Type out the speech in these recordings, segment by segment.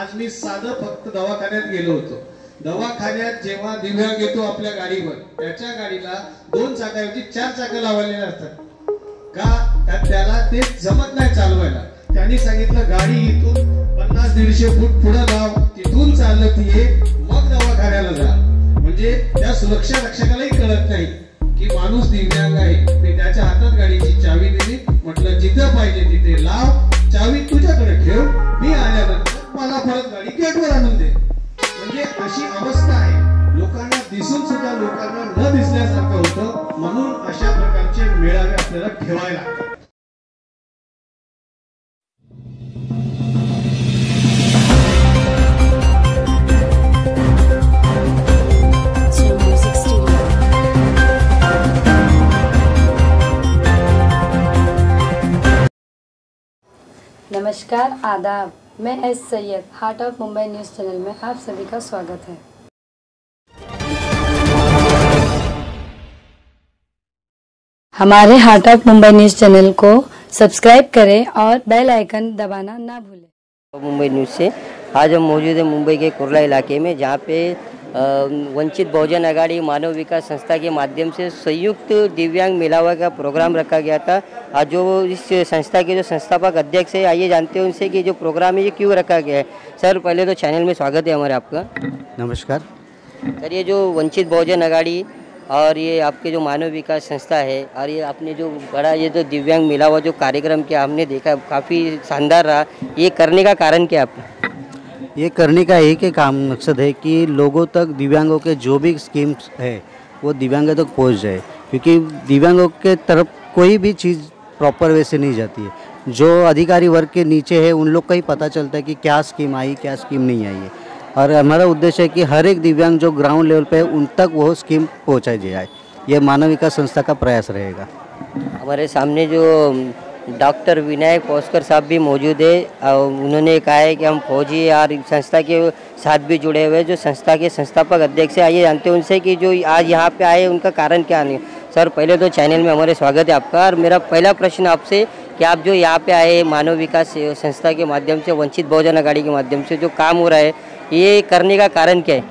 आज मी साधं फक्त दवाखान्यात गेलो होतो. दवाखान्यात जेव्हा दिव्यांग येतो आपल्या गाडीवर, त्याच्या गाडीला 2 चाकाऐवजी 4 चाकं लावलेले असतात. का त्याला ते जमत नाही चालवायला. त्यांनी सांगितलं गाडी इथून 50-150 फूट पुढे लाव, तिथून चालत ये, मग दवाखान्याला जा. म्हणजे त्या सुरक्षा रक्षकालाही कळत नाही की माणूस दिव्यांग आहे. मी त्याच्या हातात गाडीची चावी दिली, म्हटलं जिथं पाहिजे तिथे लाव, चावी तुझ्याकडे ठेव, मी आल्यानंतर मला परत गाडी गेटवर आणून दे. म्हणजे अशी अवस्था आहे. लोकांना दिसून सुद्धा लोकांना न दिसल्यासारखं होतं. म्हणून अशा प्रकारचे मेळावे आपल्याला ठेवायला लागतात. नमस्कार, आदाब। मैं S Syed, heart of Mumbai news channel में आप सभी का स्वागत है। हमारे heart of Mumbai news channel को सब्सक्राइब करें और बेल आइकन दबाना ना भूलें। मुंबई न्यूज़ से आज हम मौजूद हैं मुंबई के कुर्ला इलाके में, जहाँ पे वंचित बहुजन आघाड़ी मानव विकास संस्था के माध्यम से संयुक्त दिव्यांग मेलावा का प्रोग्राम रखा गया था। आज जो इस संस्था के जो संस्थापक अध्यक्ष है, आइए जानते हैं उनसे कि जो प्रोग्राम है ये क्यों रखा गया है। सर, पहले तो चैनल में स्वागत है हमारे आपका। नमस्कार सर, ये जो वंचित बहुजन आघाड़ी और ये आपके जो मानव विकास संस्था है और ये आपने जो बड़ा ये जो दिव्यांग मेलावा जो कार्यक्रम किया, हमने देखा काफ़ी शानदार रहा। ये करने का कारण क्या आपका? ये करने का एक ही काम मकसद है कि लोगों तक दिव्यांगों के जो भी स्कीम्स है वो दिव्यांगों तक पहुंच जाए, क्योंकि दिव्यांगों के तरफ कोई भी चीज़ प्रॉपर वे से नहीं जाती है। जो अधिकारी वर्ग के नीचे है उन लोग का ही पता चलता है कि क्या स्कीम आई, क्या स्कीम नहीं आई है। और हमारा उद्देश्य है कि हर एक दिव्यांग जो ग्राउंड लेवल पे है उन तक वो स्कीम पहुँचाई जाए। ये मानव विकास संस्था का प्रयास रहेगा। हमारे सामने जो डॉक्टर विनायक पोस्कर साहब भी मौजूद है। उन्होंने कहा है कि हम फौजी और संस्था के साथ भी जुड़े हुए, जो संस्था के संस्थापक अध्यक्ष है। आइए जानते हैं उनसे कि जो आज यहाँ पे आए उनका कारण क्या नहीं। सर, पहले तो चैनल में हमारे स्वागत है आपका। और मेरा पहला प्रश्न आपसे कि आप जो यहाँ पे आए मानव विकास संस्था के माध्यम से, वंचित बहुजन आघाड़ी के माध्यम से जो काम हो रहा है, ये करने का कारण क्या है?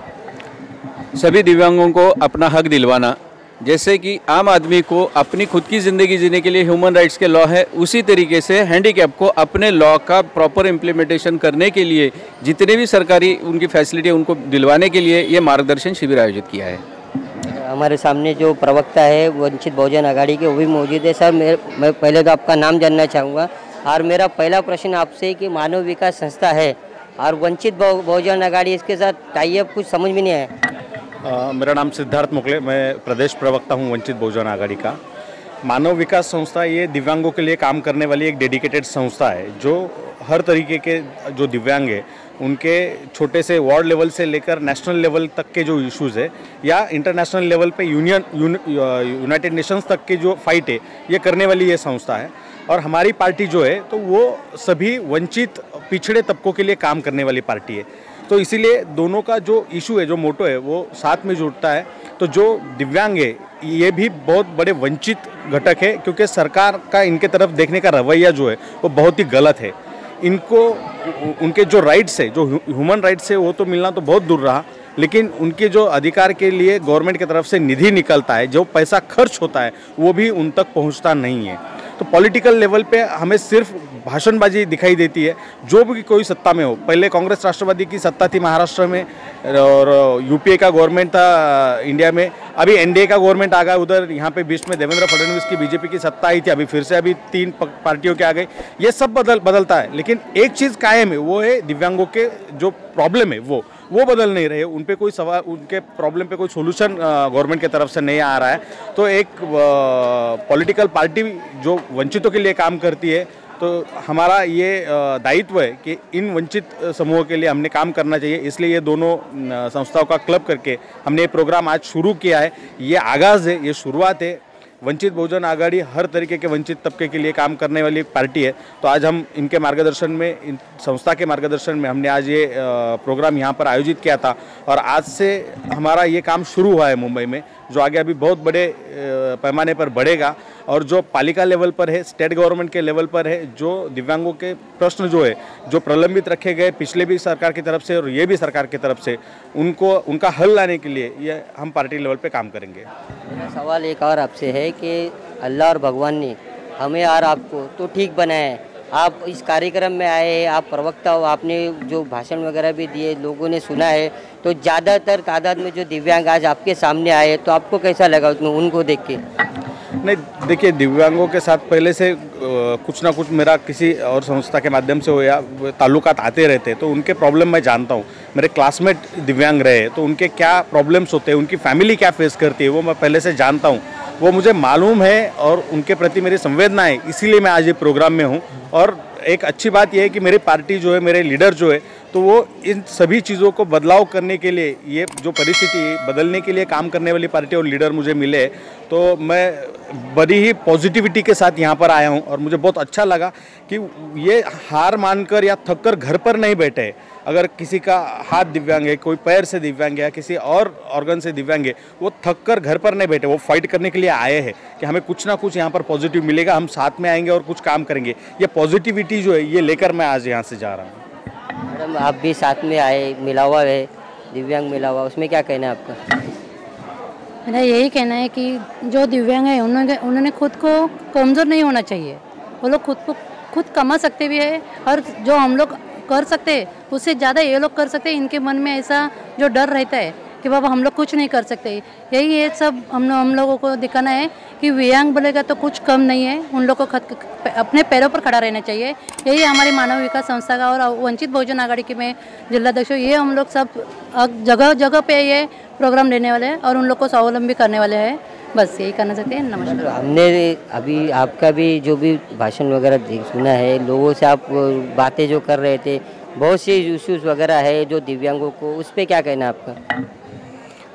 सभी दिव्यांगों को अपना हक दिलवाना। जैसे कि आम आदमी को अपनी खुद की ज़िंदगी जीने के लिए ह्यूमन राइट्स के लॉ है, उसी तरीके से हैंडीकैप को अपने लॉ का प्रॉपर इम्प्लीमेंटेशन करने के लिए जितने भी सरकारी उनकी फैसिलिटी है उनको दिलवाने के लिए ये मार्गदर्शन शिविर आयोजित किया है। हमारे सामने जो प्रवक्ता है वंचित बहुजन आघाड़ी के, वो भी मौजूद है। सर, मैं पहले तो आपका नाम जानना चाहूँगा। और मेरा पहला प्रश्न आपसे कि मानव विकास संस्था है और वंचित बहुजन आघाड़ी, इसके साथ टाई अप कुछ समझ में नहीं आया। मेरा नाम सिद्धार्थ मुकले, मैं प्रदेश प्रवक्ता हूं वंचित बहुजन आघाड़ी का। मानव विकास संस्था ये दिव्यांगों के लिए काम करने वाली एक डेडिकेटेड संस्था है, जो हर तरीके के जो दिव्यांग है उनके छोटे से वार्ड लेवल से लेकर नेशनल लेवल तक के जो इश्यूज़ है या इंटरनेशनल लेवल पे यूनाइटेड नेशंस तक की जो फाइट है, ये करने वाली ये संस्था है। और हमारी पार्टी जो है तो वो सभी वंचित पिछड़े तबकों के लिए काम करने वाली पार्टी है। तो इसीलिए दोनों का जो इशू है, जो मोटो है, वो साथ में जुड़ता है। तो जो दिव्यांग है ये भी बहुत बड़े वंचित घटक है, क्योंकि सरकार का इनके तरफ देखने का रवैया जो है वो बहुत ही गलत है। इनको उनके जो राइट्स है, जो ह्यूमन राइट्स है, वो तो मिलना तो बहुत दूर रहा, लेकिन उनके जो अधिकार के लिए गवर्नमेंट की तरफ से निधि निकलता है, जो पैसा खर्च होता है, वो भी उन तक पहुंचता नहीं है। तो पॉलिटिकल लेवल पे हमें सिर्फ भाषणबाजी दिखाई देती है। जो भी कोई सत्ता में हो, पहले कांग्रेस राष्ट्रवादी की सत्ता थी महाराष्ट्र में, और यूपीए का गवर्नमेंट था इंडिया में, अभी एनडीए का गवर्नमेंट आ गया उधर, यहाँ पे बीच में देवेंद्र फडणवीस की बीजेपी की सत्ता आई थी, अभी फिर से अभी 3 पार्टियों के आ गए। ये सब बदलता है, लेकिन एक चीज़ कायम है, वो है दिव्यांगों के जो प्रॉब्लम है वो बदल नहीं रहे। उन पे कोई सवाल, उनके प्रॉब्लम पे कोई सोल्यूशन गवर्नमेंट की तरफ से नहीं आ रहा है। तो एक पॉलिटिकल पार्टी जो वंचितों के लिए काम करती है, तो हमारा ये दायित्व है कि इन वंचित समूहों के लिए हमने काम करना चाहिए। इसलिए ये दोनों संस्थाओं का क्लब करके हमने ये प्रोग्राम आज शुरू किया है। ये आगाज़ है, ये शुरुआत है। वंचित बहुजन आघाड़ी हर तरीके के वंचित तबके के लिए काम करने वाली एक पार्टी है। तो आज हम इनके मार्गदर्शन में, इन संस्था के मार्गदर्शन में हमने आज ये प्रोग्राम यहाँ पर आयोजित किया था, और आज से हमारा ये काम शुरू हुआ है मुंबई में। जो आगे अभी बहुत बड़े पैमाने पर बढ़ेगा। और जो पालिका लेवल पर है, स्टेट गवर्नमेंट के लेवल पर है, जो दिव्यांगों के प्रश्न जो है, जो प्रलंबित रखे गए पिछले भी सरकार की तरफ से और ये भी सरकार की तरफ से, उनका हल लाने के लिए ये हम पार्टी लेवल पे काम करेंगे। मेरा सवाल एक और आपसे है कि अल्लाह और भगवान ने हमें और आपको तो ठीक बनाया है, आप इस कार्यक्रम में आए हैं, आप प्रवक्ता हो, आपने जो भाषण वगैरह भी दिए, लोगों ने सुना है, तो ज़्यादातर तादाद में जो दिव्यांग आज आपके सामने आए, तो आपको कैसा लगा उनको देख के? नहीं, देखिए, दिव्यांगों के साथ पहले से कुछ ना कुछ मेरा किसी और संस्था के माध्यम से हो या ताल्लुकात आते रहते, तो उनके प्रॉब्लम मैं जानता हूँ। मेरे क्लासमेट दिव्यांग रहे तो उनके क्या प्रॉब्लम्स होते हैं, उनकी फैमिली क्या फेस करती है, वो मैं पहले से जानता हूँ, वो मुझे मालूम है और उनके प्रति मेरी संवेदना है, इसीलिए मैं आज ये प्रोग्राम में हूँ। और एक अच्छी बात यह है कि मेरी पार्टी जो है, मेरे लीडर जो है, तो वो इन सभी चीज़ों को बदलाव करने के लिए, ये जो परिस्थिति बदलने के लिए काम करने वाली पार्टी और लीडर मुझे मिले, तो मैं बड़ी ही पॉजिटिविटी के साथ यहाँ पर आया हूँ। और मुझे बहुत अच्छा लगा कि ये हार मानकर या थक कर घर पर नहीं बैठे। अगर किसी का हाथ दिव्यांग है, कोई पैर से दिव्यांग है या किसी और ऑर्गन से दिव्यांग है, वो थक कर घर पर नहीं बैठे, वो फाइट करने के लिए आए हैं कि हमें कुछ ना कुछ यहाँ पर पॉजिटिव मिलेगा, हम साथ में आएंगे और कुछ काम करेंगे। ये पॉजिटिविटी जो है, ये लेकर मैं आज यहाँ से जा रहा हूँ। मैडम, आप भी साथ में आए, मिला हुआ है, दिव्यांग मिला हुआ, उसमें क्या कहना है आपका? मेरा यही कहना है कि जो दिव्यांग है उन्होंने खुद को कमज़ोर नहीं होना चाहिए। वो लोग खुद कमा सकते भी है, और जो हम लोग कर सकते हैं उससे ज़्यादा ये लोग कर सकते हैं। इनके मन में ऐसा जो डर रहता है कि बाबा हम लोग कुछ नहीं कर सकते, यही ये सब हम लोगों को दिखाना है कि दिव्यांग बोलेगा तो कुछ कम नहीं है, उन लोगों को अपने पैरों पर खड़ा रहना चाहिए। यही हमारी मानव विकास संस्था का और वंचित बहुजन आघाड़ी की मैं जिलाध्यक्ष, ये हम लोग सब जगह जगह पे ये प्रोग्राम लेने वाले हैं और उन लोग को स्वावलंबी करने वाले हैं। बस यही करना चाहते हैं। नमस्कार। हमने अभी आपका भी जो भी भाषण वगैरह सुना है, लोगों से आप बातें जो कर रहे थे, बहुत से इश्यूज वगैरह है जो दिव्यांगों को, उस पर क्या कहना है आपका?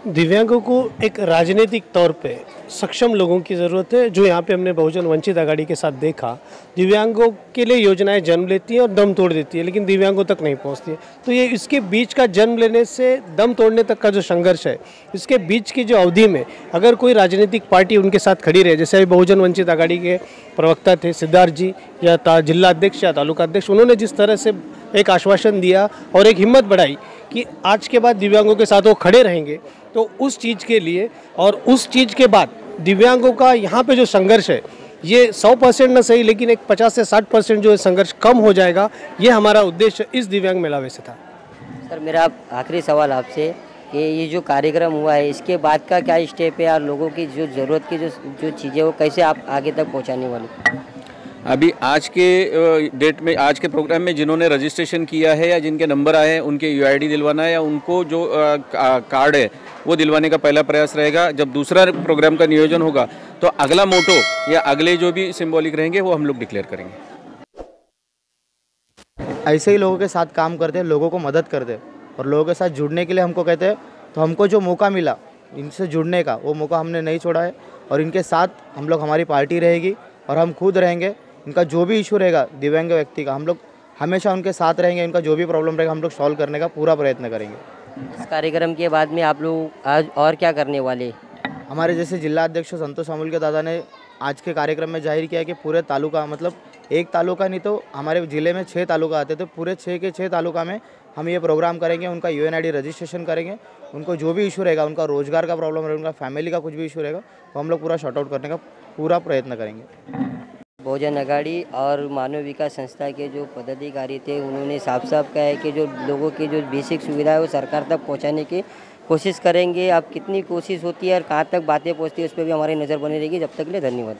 दिव्यांगों को एक राजनीतिक तौर पे सक्षम लोगों की ज़रूरत है। जो यहाँ पे हमने बहुजन वंचित आघाड़ी के साथ देखा, दिव्यांगों के लिए योजनाएं जन्म लेती हैं और दम तोड़ देती है, लेकिन दिव्यांगों तक नहीं पहुँचती है। तो ये इसके बीच का जन्म लेने से दम तोड़ने तक का जो संघर्ष है, इसके बीच की जो अवधि में अगर कोई राजनीतिक पार्टी उनके साथ खड़ी रहे, जैसे अभी बहुजन वंचित आघाड़ी के प्रवक्ता थे सिद्धार्थ जी या जिला अध्यक्ष या तालुका अध्यक्ष, उन्होंने जिस तरह से एक आश्वासन दिया और एक हिम्मत बढ़ाई कि आज के बाद दिव्यांगों के साथ वो खड़े रहेंगे, तो उस चीज़ के लिए और उस चीज़ के बाद दिव्यांगों का यहाँ पे जो संघर्ष है, ये 100% न सही, लेकिन एक 50 से 60% जो संघर्ष कम हो जाएगा, ये हमारा उद्देश्य इस दिव्यांग मेलावे से था। सर, मेरा आखिरी सवाल आपसे कि ये जो कार्यक्रम हुआ है, इसके बाद का क्या स्टेप है और लोगों की जो ज़रूरत की जो चीज़ें वो कैसे आप आगे तक पहुँचाने वाले? अभी आज के डेट में, आज के प्रोग्राम में जिन्होंने रजिस्ट्रेशन किया है या जिनके नंबर आए हैं, उनके यूआईडी दिलवाना है या उनको जो कार्ड है वो दिलवाने का पहला प्रयास रहेगा। जब दूसरा प्रोग्राम का नियोजन होगा तो अगला मोटो या अगले जो भी सिंबॉलिक रहेंगे वो हम लोग डिक्लेयर करेंगे। ऐसे ही लोगों के साथ काम करते हैं, लोगों को मदद करते हैं और लोगों के साथ जुड़ने के लिए हमको कहते हैं, तो हमको जो मौका मिला इनसे जुड़ने का, वो मौका हमने नहीं छोड़ा है। और इनके साथ हम लोग, हमारी पार्टी रहेगी और हम खुद रहेंगे। इनका जो भी इशू रहेगा दिव्यांग व्यक्ति का, हम लोग हमेशा उनके साथ रहेंगे। इनका जो भी प्रॉब्लम रहेगा हम लोग सॉल्व करने का पूरा प्रयत्न करेंगे। इस कार्यक्रम के बाद में आप लोग आज और क्या करने वाले? हमारे जैसे जिला अध्यक्ष संतोष अमूल के दादा ने आज के कार्यक्रम में जाहिर किया है कि पूरे तालुका, मतलब एक तालुका नहीं तो हमारे ज़िले में 6 तालुका आते, तो पूरे 6 के 6 तालुका में हम ये प्रोग्राम करेंगे। उनका यूएनआईडी रजिस्ट्रेशन करेंगे। उनको जो भी इशू रहेगा, उनका रोजगार का प्रॉब्लम रहेगा, उनका फैमिली का कुछ भी इशू रहेगा, वो हम लोग पूरा शॉर्ट आउट करने का पूरा प्रयत्न करेंगे। बहुजन आघाड़ी और मानव विकास संस्था के जो पदाधिकारी थे, उन्होंने साफ साफ कहा है कि जो लोगों की जो बेसिक सुविधा है वो सरकार तक पहुंचाने की कोशिश करेंगे। अब कितनी कोशिश होती है और कहां तक बातें पहुंचती है, उस पर भी हमारी नज़र बनी रहेगी। जब तक के लिए धन्यवाद।